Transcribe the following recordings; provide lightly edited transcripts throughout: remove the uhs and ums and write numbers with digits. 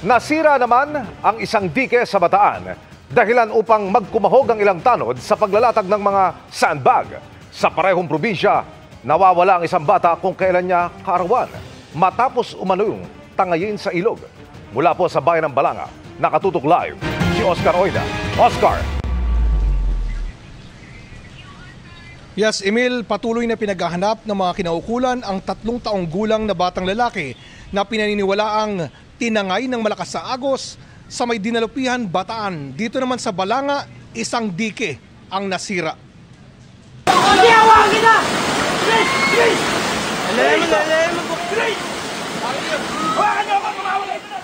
Nasira naman ang isang dike sa Bataan, dahilan upang magkumahog ang ilang tanod sa paglalatag ng mga sandbag. Sa parehong probinsya, nawawala ang isang bata kung kailan niya kaarawan matapos umanong tangayin sa ilog. Mula po sa bayan ng Balanga, nakatutok live si Oscar Oida. Oscar! Yes, Emil, patuloy na pinaghahanap ng mga kinaukulan ang 3 taong gulang na batang lalaki na pinaniniwalaang tinangay ng malakas na agos sa may Dinalupihan, Bataan. Dito naman sa Balanga, isang dike ang nasira.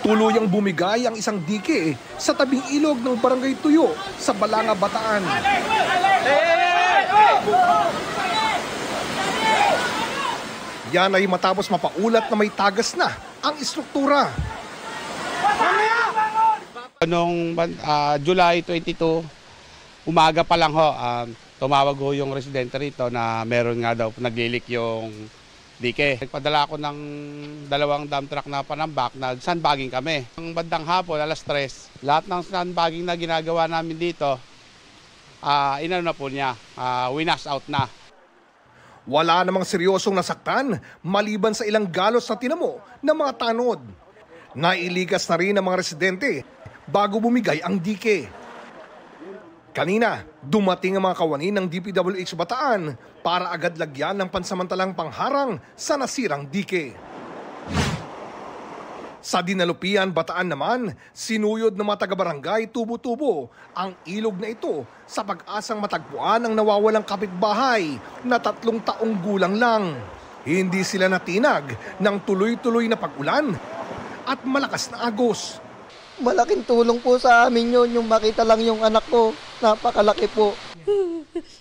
Tuluyang bumigay ang isang dike sa tabing ilog ng Barangay Tuyo sa Balanga, Bataan. Yan ay matapos mapaulat na may tagas na ang istruktura. Noong July 22, umaga pa lang ho, tumawag ho yung residente rito na meron nga daw naglilik yung dike. Nagpadala ako ng 2 dump truck na panambak na sandbagging kami. Ang bandang hapon, alas 3, lahat ng sandbagging na ginagawa namin dito, inano na po niya, winas out na. Wala namang seryosong nasaktan maliban sa ilang galos na tinamo ng mga tanod. Nailigas na rin ng mga residente bago bumigay ang dike. Kanina, dumating ang mga kawani ng DPWH Bataan para agad lagyan ng pansamantalang pangharang sa nasirang dike. Sa Dinalupihan, Bataan naman, sinuyod ng mga taga-barangay tubo-tubo ang ilog na ito sa pag-asang matagpuan ang nawawalang kapitbahay na 3 taong gulang lang. Hindi sila natinag ng tuloy-tuloy na pag-ulan at malakas na agos. Malaking tulong po sa amin yun, yung makita lang yung anak ko. Napakalaki po.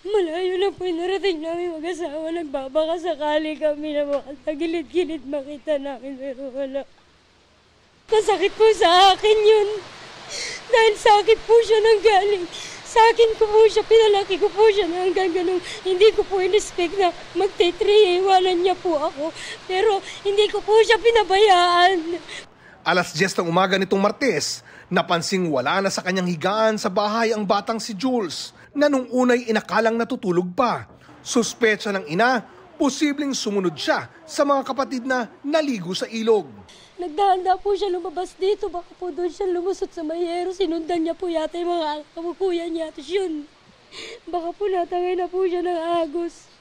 Malayo na po yung narating namin mag-asawa. Nagbabaka sakali kami na makatagilid-gilid makita namin pero wala. Masakit po sa akin yun. Dahil sa akin po siya nanggaling. Sa akin ko po siya, pinalaki ko po siya na hanggang ganun. Hindi ko po in-expect na magte-3, iwanan niya po ako. Pero hindi ko po siya pinabayaan. Alas 10 ng umaga nitong Martes, napansing wala na sa kanyang higaan sa bahay ang batang si Jules na nung unay inakalang natutulog pa. Suspecha ng ina, posibleng sumunod siya sa mga kapatid na naligo sa ilog. Nagdahanda po siya lumabas dito. Baka po doon siya lumusot sa mayero. Sinundan niya po yata yung mga kamukuya niya. Tapos yun, baka po natangay na po siya ng agos.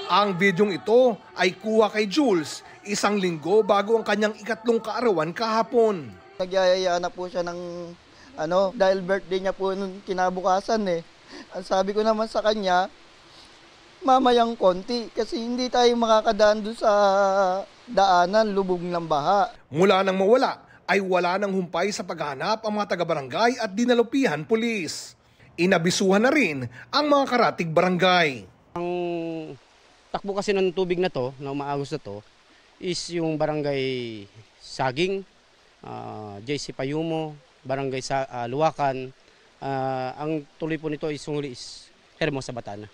Ang bidyong ito ay kuha kay Jules 1 linggo bago ang kanyang 3 kaarawan kahapon. Nagyayaya na po siya ng dahil birthday niya po nung kinabukasan eh. Ang sabi ko naman sa kanya, mamayang konti kasi hindi tayo makakadaan doon sa daanan, lubog ng baha. Mula nang mawala ay wala nang humpay sa paghahanap ang mga taga-barangay at Dinalupihan Police. Inabisuhan na rin ang mga karatig barangay. Ang takbo kasi ng tubig na to, na umaagos na to, is yung barangay Saging, JC Payumo, barangay Luwakan. Ang tuloy po nito is sunguli is Hermosa Bataan.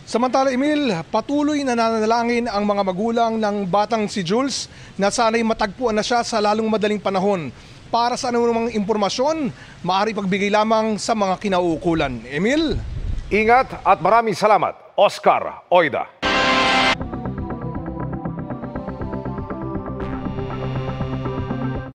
Samantala, Emil, patuloy na nananalangin ang mga magulang ng batang si Jules na sana'y matagpuan na siya sa lalong madaling panahon. Para sa anumang impormasyon, maaari pagbigay lamang sa mga kinauukulan. Emil? Ingat at maraming salamat, Oscar Oida.